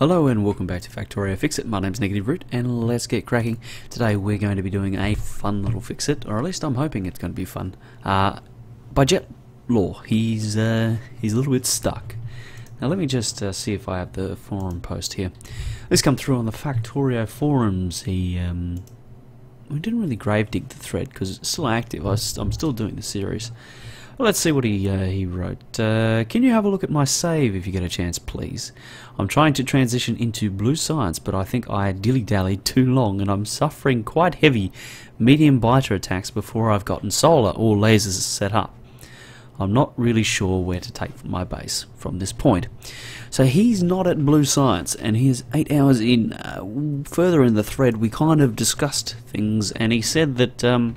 Hello and welcome back to Factorio Fixit. My name's Negative Root and let's get cracking. Today we're going to be doing a fun little Fixit, or at least I'm hoping it's going to be fun. By Jetlaw. He's a little bit stuck. Now let me just see if I have the forum post here. This come through on the Factorio forums. We didn't really grave dig the thread because it's still active. I'm still doing the series. Well, let's see what he wrote. Can you have a look at my save if you get a chance, please? I'm trying to transition into blue science, but I think I dilly-dallied too long and I'm suffering quite heavy medium biter attacks before I've gotten solar or lasers set up. I'm not really sure where to take my base from this point. So he's not at blue science and he is 8 hours in. Further in the thread we kind of discussed things and he said that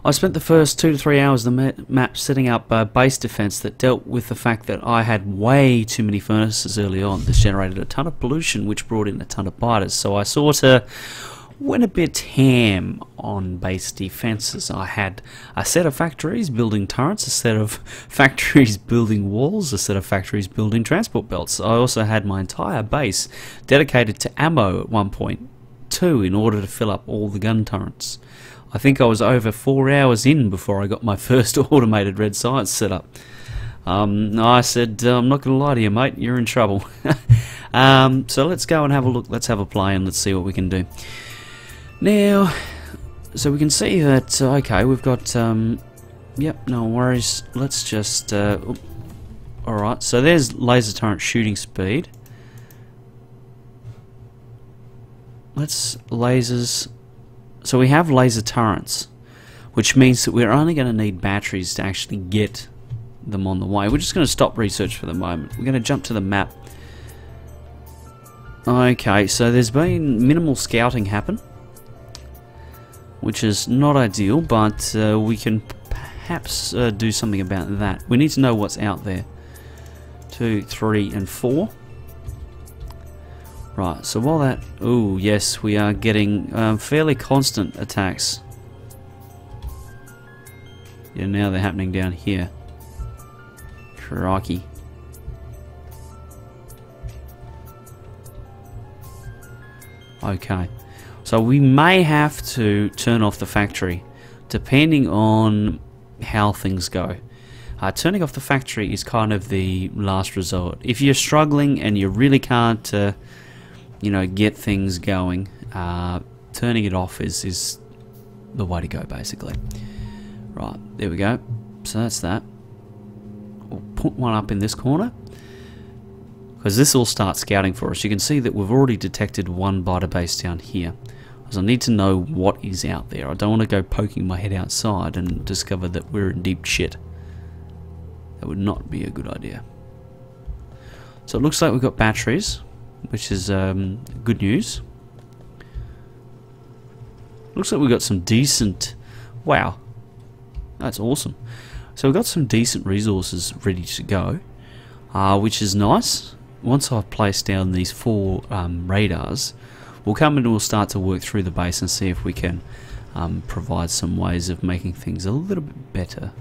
I spent the first 2 to 3 hours of the map setting up base defense that dealt with the fact that I had way too many furnaces early on. This generated a ton of pollution which brought in a ton of biters, so I sort of went a bit ham on base defenses. I had a set of factories building turrets, a set of factories building walls, a set of factories building transport belts. I also had my entire base dedicated to ammo at one point too, in order to fill up all the gun turrets. I think I was over 4 hours in before I got my first automated red science set up. I said, I'm not going to lie to you, mate, you're in trouble. So let's go and have a look, let's have a play and let's see what we can do. Now, so we can see that, okay, we've got, yep, no worries, let's just, alright, so there's laser turret shooting speed. Let's lasers. So we have laser turrets, which means that we're only going to need batteries to actually get them on the way. We're just going to stop research for the moment. We're going to jump to the map. Okay, so there's been minimal scouting happen, which is not ideal, but we can perhaps do something about that. We need to know what's out there. 2, 3, and 4. Right, so while that... Oh, yes, we are getting fairly constant attacks. Yeah, now they're happening down here. Crikey. Okay. So we may have to turn off the factory, depending on how things go. Turning off the factory is kind of the last resort. If you're struggling and you really can't... you know, get things going, turning it off is the way to go, basically. Right, there we go. So that's that. We'll put one up in this corner, because this will start scouting for us. You can see that we've already detected one biter base down here. So I need to know what is out there. I don't want to go poking my head outside and discover that we're in deep shit. That would not be a good idea. So it looks like we've got batteries, which is good news. Looks like we've got some decent... Wow, that's awesome. So we've got some decent resources ready to go, which is nice. Once I've placed down these 4 radars, we'll come and we'll start to work through the base and see if we can provide some ways of making things a little bit better.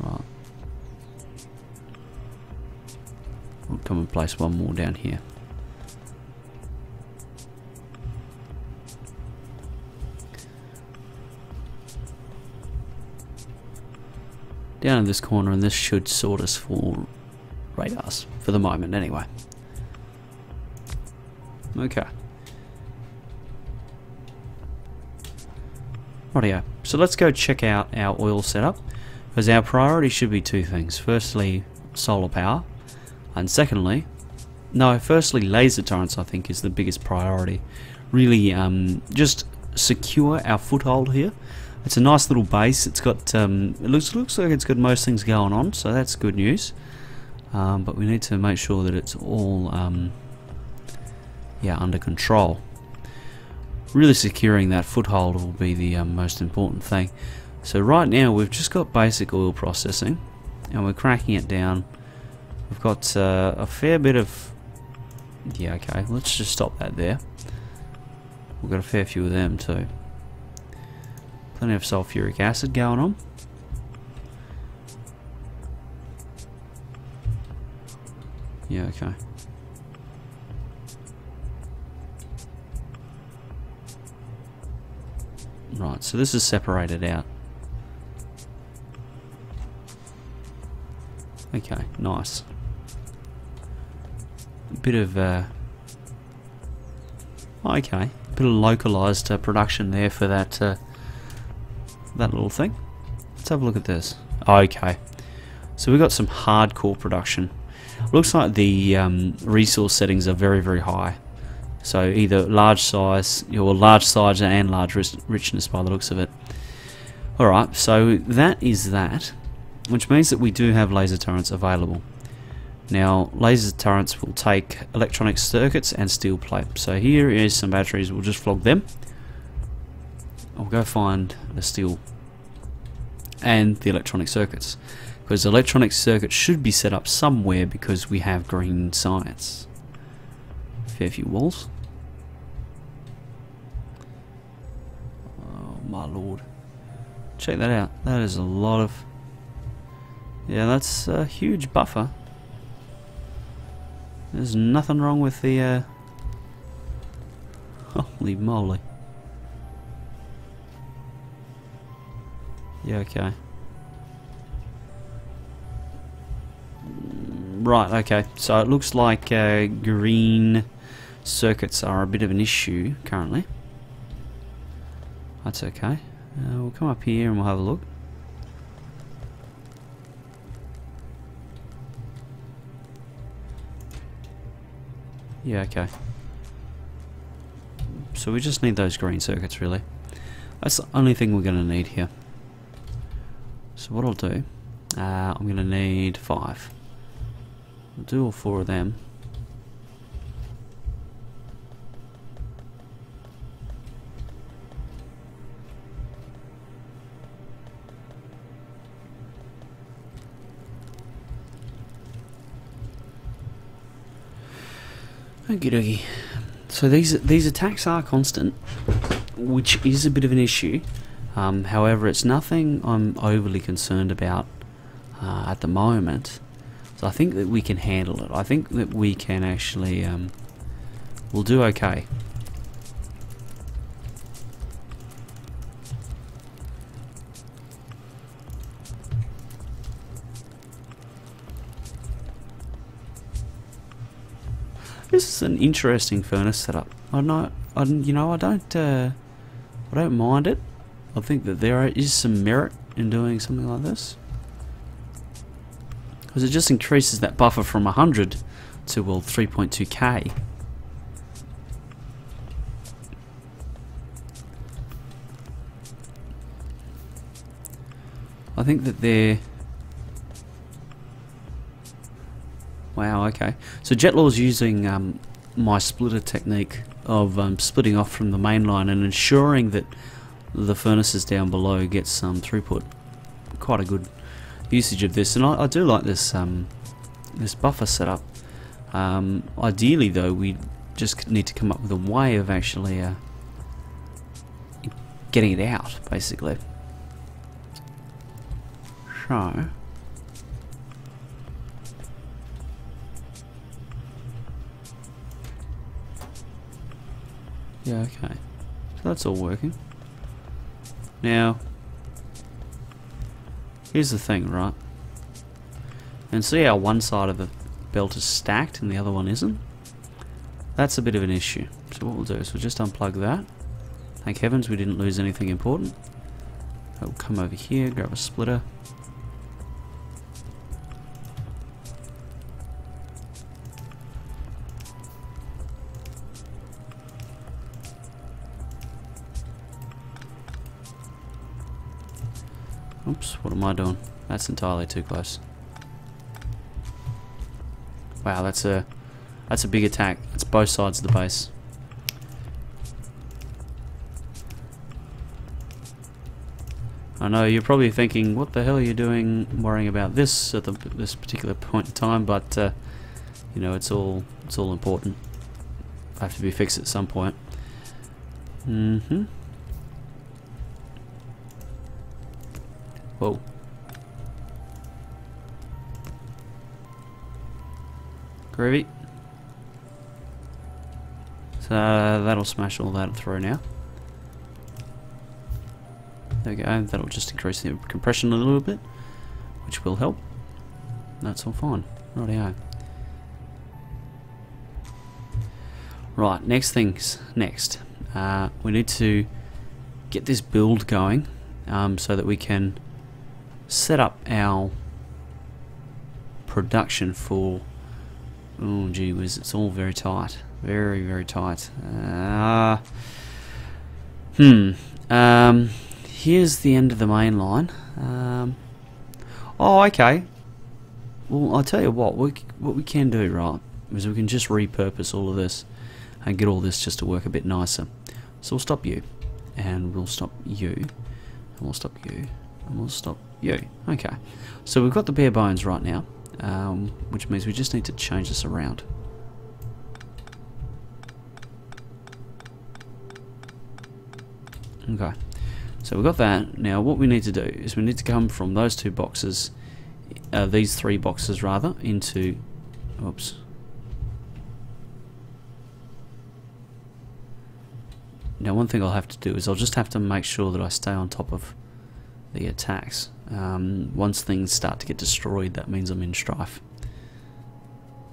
Right. We'll come and place one more down here. Down in this corner, and this should sort us for radars, for the moment anyway. Okay. Rightio. So let's go check out our oil setup. Because our priority should be 2 things. Firstly, solar power. And secondly, no, firstly, laser turrets I think is the biggest priority. Really, just secure our foothold here. It's a nice little base. It's got, it looks like it's got most things going on, so that's good news. But we need to make sure that it's all, yeah, under control. Really securing that foothold will be the most important thing. So right now we've just got basic oil processing and we're cracking it down. We've got a fair bit of... Yeah, okay, let's just stop that there. We've got a fair few of them too. Plenty of sulfuric acid going on. Yeah, okay. Right, so this is separated out. Okay, nice. A bit of okay, a bit of localized production there for that that little thing. Let's have a look at this. Okay, so we've got some hardcore production. Looks like the resource settings are very, very high. So either large size, or large size and large richness by the looks of it. Alright, so that is that, which means that we do have laser turrets available. Now, laser turrets will take electronic circuits and steel plate. So here is some batteries, we'll just flog them. I'll go find the steel and the electronic circuits, because the electronic circuit should be set up somewhere because we have green science. Fair few walls. Oh my lord. Check that out. That is a lot of... Yeah, that's a huge buffer. There's nothing wrong with the... Holy moly. Yeah, okay. Right, okay. So it looks like green circuits are a bit of an issue currently. That's okay. We'll come up here and we'll have a look. Yeah, okay. So we just need those green circuits, really. That's the only thing we're going to need here. So what I'll do, I'm going to need 5. I'll do all 4 of them. Okie dokie. So these attacks are constant, which is a bit of an issue. However, it's nothing I'm overly concerned about at the moment. So I think that we can handle it. I think that we can actually, we'll do okay. This is an interesting furnace setup. I don't mind it. I think that there is some merit in doing something like this, because it just increases that buffer from 100 to, well, 3.2k. I think that they're... Wow, okay. So Jetlaw is using my splitter technique of splitting off from the main line and ensuring that the furnaces down below get some throughput. Quite a good usage of this, and I do like this this buffer setup. Ideally, though, we just need to come up with a way of actually getting it out, basically. So... yeah, okay. So that's all working. Now, here's the thing, right? And see how one side of the belt is stacked and the other one isn't? That's a bit of an issue. So what we'll do is we'll just unplug that. Thank heavens we didn't lose anything important. We'll come over here, grab a splitter. Oops, what am I doing? That's entirely too close. Wow, that's a big attack. That's both sides of the base. I know you're probably thinking, what the hell are you doing worrying about this at this particular point in time, but you know, it's all important. Have to be fixed at some point. Whoa. Groovy. So that'll smash all that through now. There we go. That'll just increase the compression a little bit, which will help. That's all fine. Rightio. Right, next things next. We need to get this build going so that we can set up our production for. Oh gee whiz, it's all very tight. Very, very tight. Here's the end of the main line. Oh, okay. Well, I'll tell you what we can do, right, is we can just repurpose all of this and get all this just to work a bit nicer. So we'll stop you, and we'll stop you, and we'll stop you, and we'll stop you. Okay. So we've got the bare bones right now, which means we just need to change this around. Okay. So we've got that. Now what we need to do is we need to come from those two boxes, these three boxes rather, into, oops. Now one thing I'll have to do is I'll just have to make sure that I stay on top of the attacks. Once things start to get destroyed, that means I'm in strife.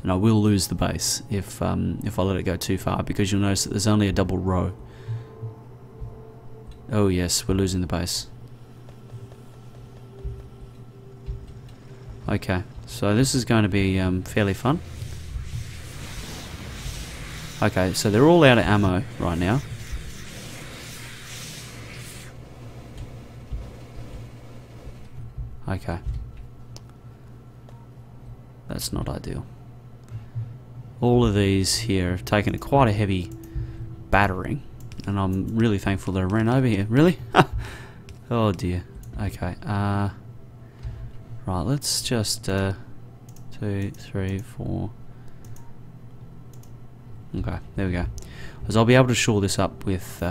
And I will lose the base if I let it go too far, because you'll notice that there's only a double row. Oh yes, we're losing the base. Okay, so this is going to be fairly fun. Okay, so they're all out of ammo right now. Okay. That's not ideal. All of these here have taken quite a heavy battering, and I'm really thankful that I ran over here. Really? Oh dear. Okay. Right, let's just 2, 3, 4. Okay, there we go. Because I'll be able to shore this up with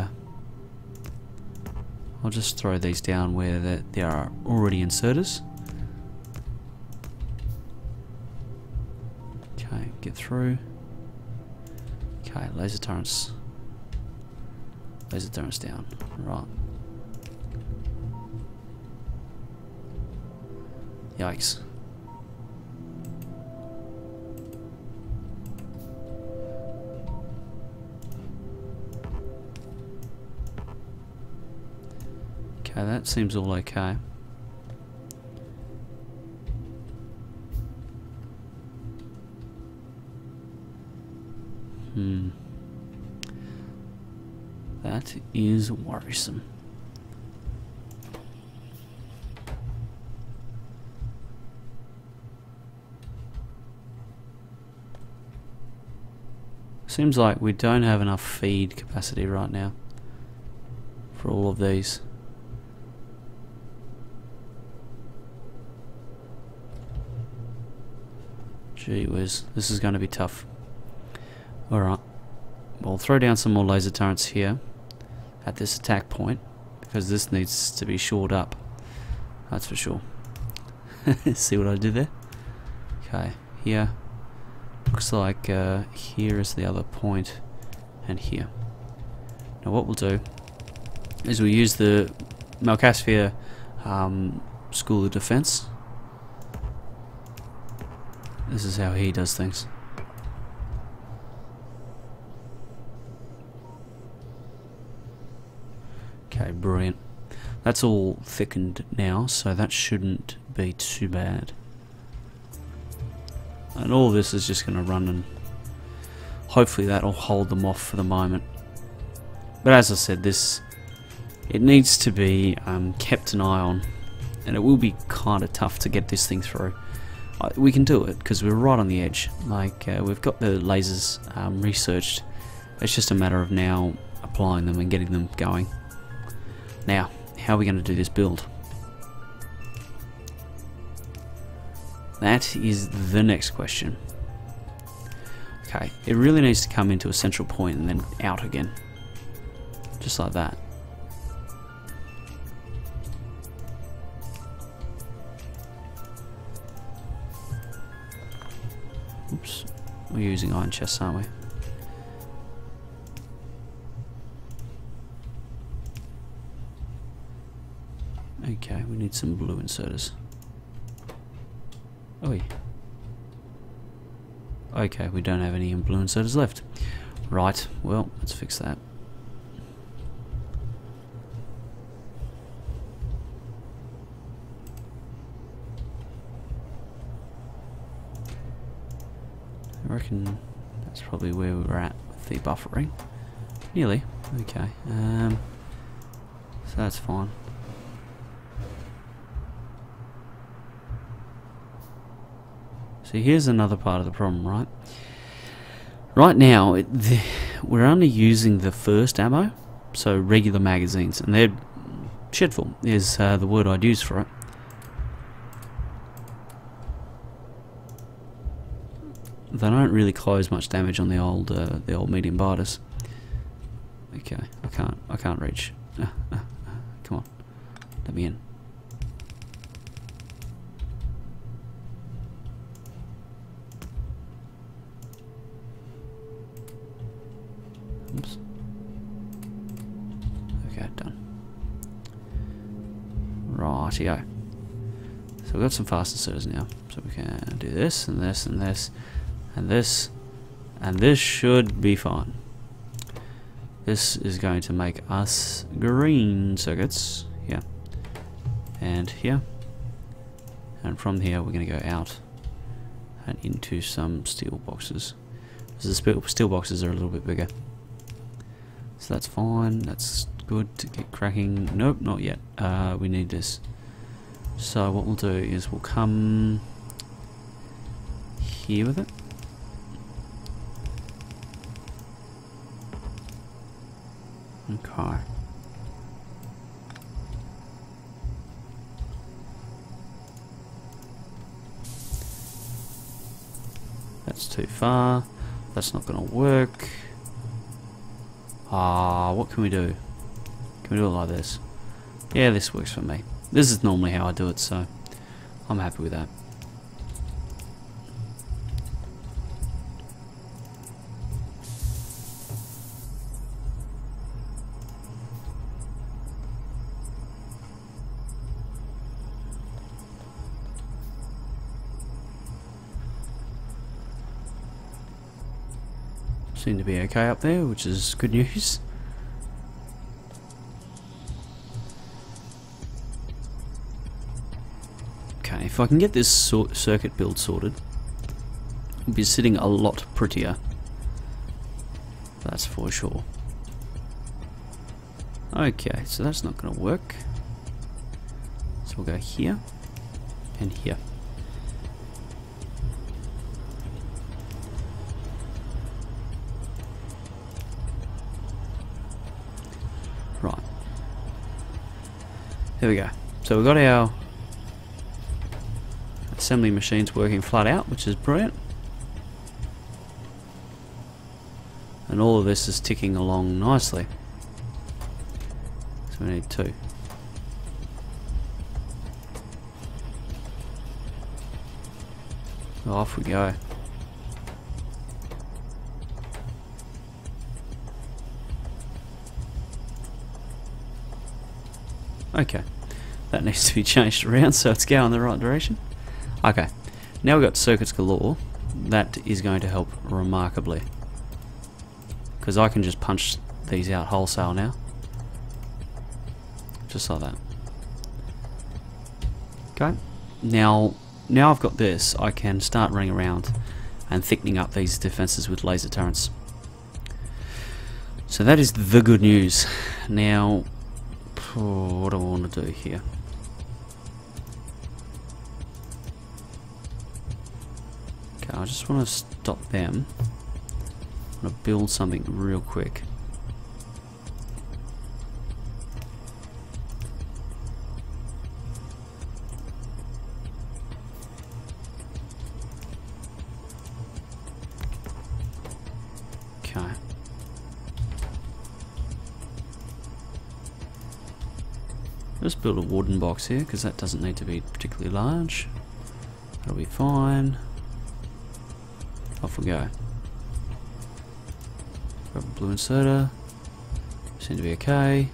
I'll just throw these down where there are already inserters. Okay, get through. Okay, laser turrets. Laser turrets down. Right. Yikes. Okay, that seems all okay. That is worrisome. Seems like we don't have enough feed capacity right now for all of these. Gee whiz, this is going to be tough. Alright, we'll throw down some more laser turrets here at this attack point, because this needs to be shored up, that's for sure. See what I did there? Okay, here. Looks like here is the other point, and here. Now what we'll do is we'll use the Malcasphere School of Defense. This is how he does things. Okay, brilliant. That's all thickened now, so that shouldn't be too bad. And all this is just going to run, and hopefully that'll hold them off for the moment. But as I said, it needs to be kept an eye on, and it will be kind of tough to get this thing through. We can do it because we're right on the edge. Like we've got the lasers researched. It's just a matter of now applying them and getting them going. Now, how are we going to do this build? That is the next question. Okay, it really needs to come into a central point and then out again. Just like that. Oops. We're using iron chests, aren't we? Okay, we need some blue inserters. Oi. Okay, we don't have any blue inserters left. Right, well, let's fix that. I reckon that's probably where we're at with the buffering. Nearly. Okay. So that's fine. So here's another part of the problem, right? Right now, we're only using the first ammo, so regular magazines, and they're shitful, is the word I'd use for it. They don't really close much damage on the old medium biters. Okay, I can't reach. Come on, let me in. Oops. Okay, done. Rightio. So we've got some fast inserters now, so we can do this and this and this. And this should be fine. This is going to make us green circuits here and here, and from here we're going to go out and into some steel boxes. So the steel boxes are a little bit bigger, so that's fine. That's good to get cracking. Nope, not yet. We need this. So what we'll do is we'll come here with it. Okay. That's too far. That's not going to work. What can we do? Can we do it like this? Yeah, this works for me. This is normally how I do it, so I'm happy with that. Seem to be okay up there, which is good news. Okay, if I can get this circuit build sorted, it'll be sitting a lot prettier. That's for sure. Okay, so that's not going to work. So we'll go here and here. Right. There we go. So we've got our assembly machines working flat out, which is brilliant. And all of this is ticking along nicely. So we need two. So off we go. Okay, that needs to be changed around so it's going in the right direction. Okay, now we've got circuits galore. That is going to help remarkably, because I can just punch these out wholesale now, just like that. Okay, now I've got this, I can start running around and thickening up these defenses with laser turrets. So that is the good news. Now, what do I want to do here? Okay, I just want to stop them. I want to build something real quick. Okay. Just build a wooden box here, because that doesn't need to be particularly large. That'll be fine. Off we go. Grab a blue inserter. Seem to be okay.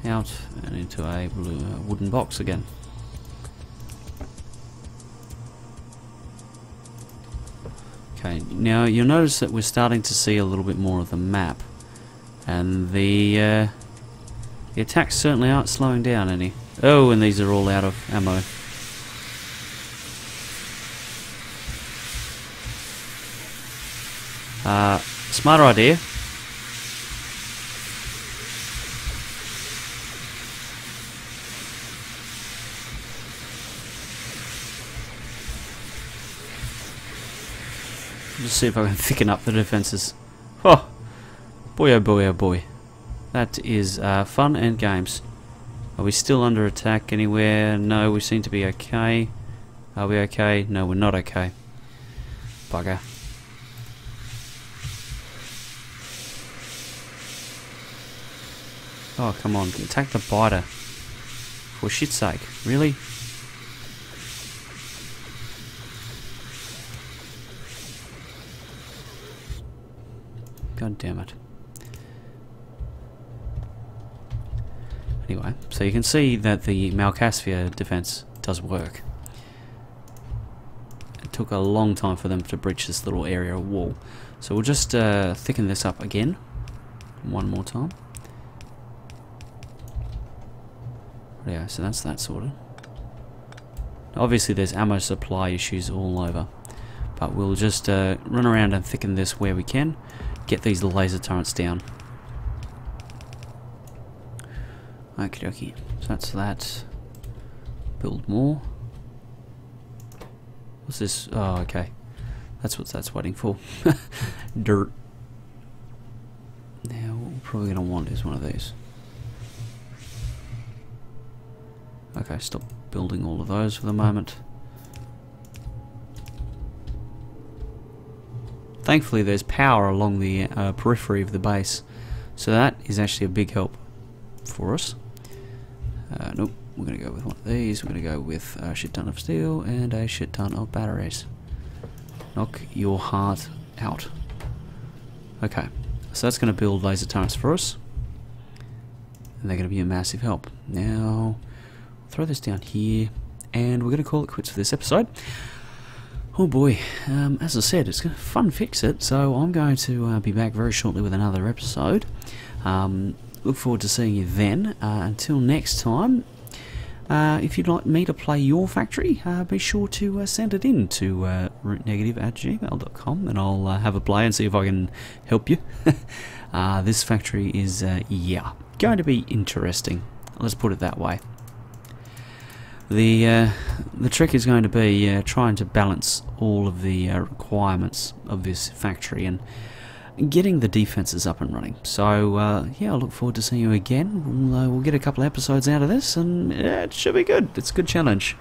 Out and into a blue wooden box again. Okay, now you'll notice that we're starting to see a little bit more of the map, and the attacks certainly aren't slowing down any. Oh, and these are all out of ammo. Smarter idea. Just see if I can thicken up the defences. Oh boy, oh boy, oh boy. That is fun and games. Are we still under attack anywhere? No, we seem to be okay. Are we okay? No, we're not okay. Bugger. Oh, come on. Attack the biter. For shit's sake. Really? God damn it. Anyway, so you can see that the Malcasphere defense does work. It took a long time for them to breach this little area of wall. So we'll just thicken this up again. One more time. Yeah, so that's that sorted. Obviously there's ammo supply issues all over. But we'll just run around and thicken this where we can. Get these laser turrets down. Okie dokie. So that's that. Build more. What's this? Oh, okay. That's what that's waiting for. Dirt. Now, what we're probably going to want is one of these. Okay, stop building all of those for the moment. Thankfully there's power along the periphery of the base, so that is actually a big help for us. Nope, we're going to go with one of these. We're going to go with a shit ton of steel and a shit ton of batteries. Knock your heart out. Okay, so that's going to build laser turrets for us, and they're going to be a massive help. Now, throw this down here, and we're going to call it quits for this episode. Oh boy, as I said, it's a fun Fixit, so I'm going to be back very shortly with another episode. Look forward to seeing you then. Until next time, if you'd like me to play your factory, be sure to send it in to rootnegative@gmail.com, and I'll have a play and see if I can help you. This factory is, yeah, going to be interesting. Let's put it that way. The trick is going to be trying to balance all of the requirements of this factory and getting the defenses up and running. So yeah, I look forward to seeing you again. We'll get a couple of episodes out of this, and it should be good. It's a good challenge.